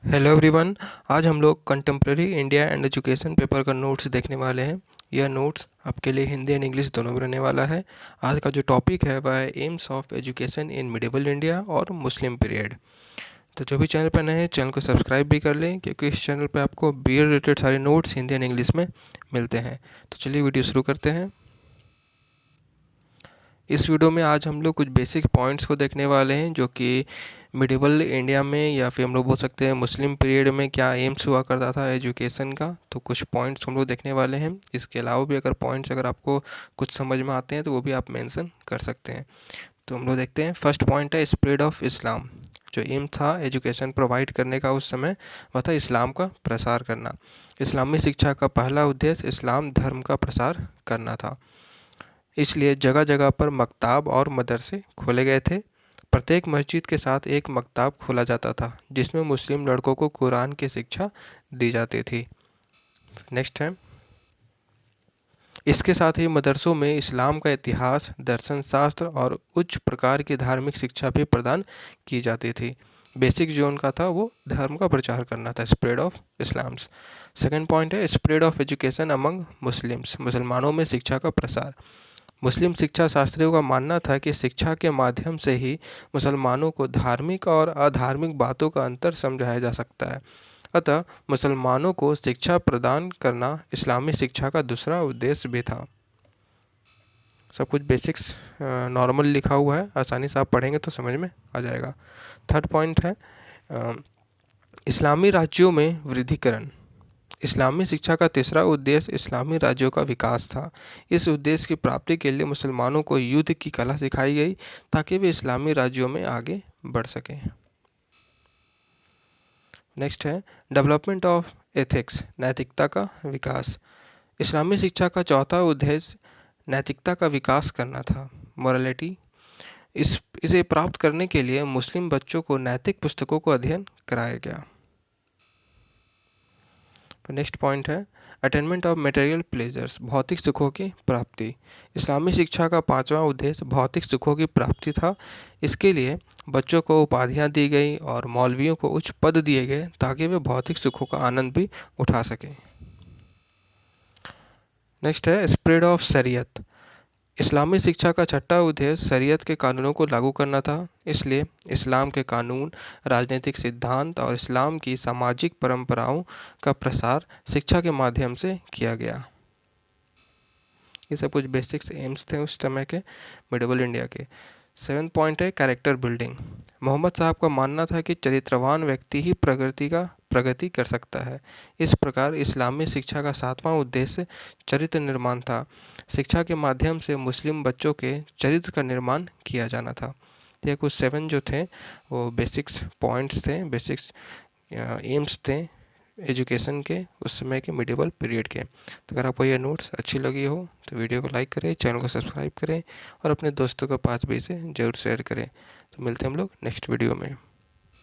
Hello everyone. आज हम लोग contemporary India and education paper का नोट्स देखने वाले हैं। यह नोट्स आपके लिए हिंदी एंड इंग्लिश दोनों में रहने वाला है। आज का जो टॉपिक है वह है AIIMS of education in medieval India और मुस्लिम पीरियड। तो जो भी चैनल पर नए हैं चैनल को सब्सक्राइब भी कर लें, क्योंकि इस चैनल पर आपको बी एड रिलेटेड सारे नोट्स हिंदी एंड इंग्लिश में मिलते हैं। तो चलिए वीडियो शुरू करते हैं। इस वीडियो में आज हम लोग कुछ बेसिक पॉइंट्स को देखने वाले हैं, जो कि मिडिवल इंडिया में या फिर हम लोग बोल सकते हैं मुस्लिम पीरियड में क्या एम्स हुआ करता था एजुकेशन का। तो कुछ पॉइंट्स हम लोग देखने वाले हैं। इसके अलावा भी अगर पॉइंट्स अगर आपको कुछ समझ में आते हैं तो वो भी आप मेंशन कर सकते हैं। तो हम लोग देखते हैं। फर्स्ट पॉइंट है स्प्रेड ऑफ इस्लाम। जो एम था एजुकेशन प्रोवाइड करने का उस समय, वह था इस्लाम का प्रसार करना। इस्लामी शिक्षा का पहला उद्देश्य इस्लाम धर्म का प्रसार करना था। इसलिए जगह जगह पर मकताब और मदरसे खोले गए थे। प्रत्येक मस्जिद के साथ एक मकताब खोला जाता था, जिसमें मुस्लिम लड़कों को कुरान की शिक्षा दी जाती थी। नेक्स्ट है, इसके साथ ही मदरसों में इस्लाम का इतिहास, दर्शन शास्त्र और उच्च प्रकार की धार्मिक शिक्षा भी प्रदान की जाती थी। बेसिक जो उनका था वो धर्म का प्रचार करना था, spread of Islams. Second point है spread of education among Muslims. मुसलमानों में शिक्षा का प्रसार। मुस्लिम शिक्षा शास्त्रियों का मानना था कि शिक्षा के माध्यम से ही मुसलमानों को धार्मिक और अधार्मिक बातों का अंतर समझाया जा सकता है। अतः मुसलमानों को शिक्षा प्रदान करना इस्लामी शिक्षा का दूसरा उद्देश्य भी था। सब कुछ बेसिक्स नॉर्मल लिखा हुआ है, आसानी से आप पढ़ेंगे तो समझ में आ जाएगा। थर्ड पॉइंट है इस्लामी राज्यों में वृद्धिकरण। इस्लामी शिक्षा का तीसरा उद्देश्य इस्लामी राज्यों का विकास था। इस उद्देश्य की प्राप्ति के लिए मुसलमानों को युद्ध की कला सिखाई गई, ताकि वे इस्लामी राज्यों में आगे बढ़ सकें। नेक्स्ट है डेवलपमेंट ऑफ एथिक्स, नैतिकता का विकास। इस्लामी शिक्षा का चौथा उद्देश्य नैतिकता का विकास करना था, मोरालिटी। इसे प्राप्त करने के लिए मुस्लिम बच्चों को नैतिक पुस्तकों को अध्ययन कराया गया। नेक्स्ट पॉइंट है अटेनमेंट ऑफ मटेरियल प्लेजर्स, भौतिक सुखों की प्राप्ति। इस्लामी शिक्षा का पांचवा उद्देश्य भौतिक सुखों की प्राप्ति था। इसके लिए बच्चों को उपाधियां दी गई और मौलवियों को उच्च पद दिए गए, ताकि वे भौतिक सुखों का आनंद भी उठा सकें। नेक्स्ट है स्प्रेड ऑफ शरीयत। इस्लामी शिक्षा का छठा उद्देश्य शरीयत के कानूनों को लागू करना था। इसलिए इस्लाम के कानून, राजनीतिक सिद्धांत और इस्लाम की सामाजिक परंपराओं का प्रसार शिक्षा के माध्यम से किया गया। ये सब कुछ बेसिक्स एम्स थे उस समय के मिडिवल इंडिया के। सेवेंथ पॉइंट है कैरेक्टर बिल्डिंग। मोहम्मद साहब का मानना था कि चरित्रवान व्यक्ति ही प्रगति कर सकता है। इस प्रकार इस्लामी शिक्षा का सातवां उद्देश्य चरित्र निर्माण था। शिक्षा के माध्यम से मुस्लिम बच्चों के चरित्र का निर्माण किया जाना था। ये कुछ 7 जो थे वो बेसिक्स पॉइंट्स थे, बेसिक्स एम्स थे एजुकेशन के उस समय के मिडिवल पीरियड के। तो अगर आपको ये नोट्स अच्छी लगी हो तो वीडियो को लाइक करें, चैनल को सब्सक्राइब करें और अपने दोस्तों के पास भी इसे ज़रूर शेयर करें। तो मिलते हैं हम लोग नेक्स्ट वीडियो में।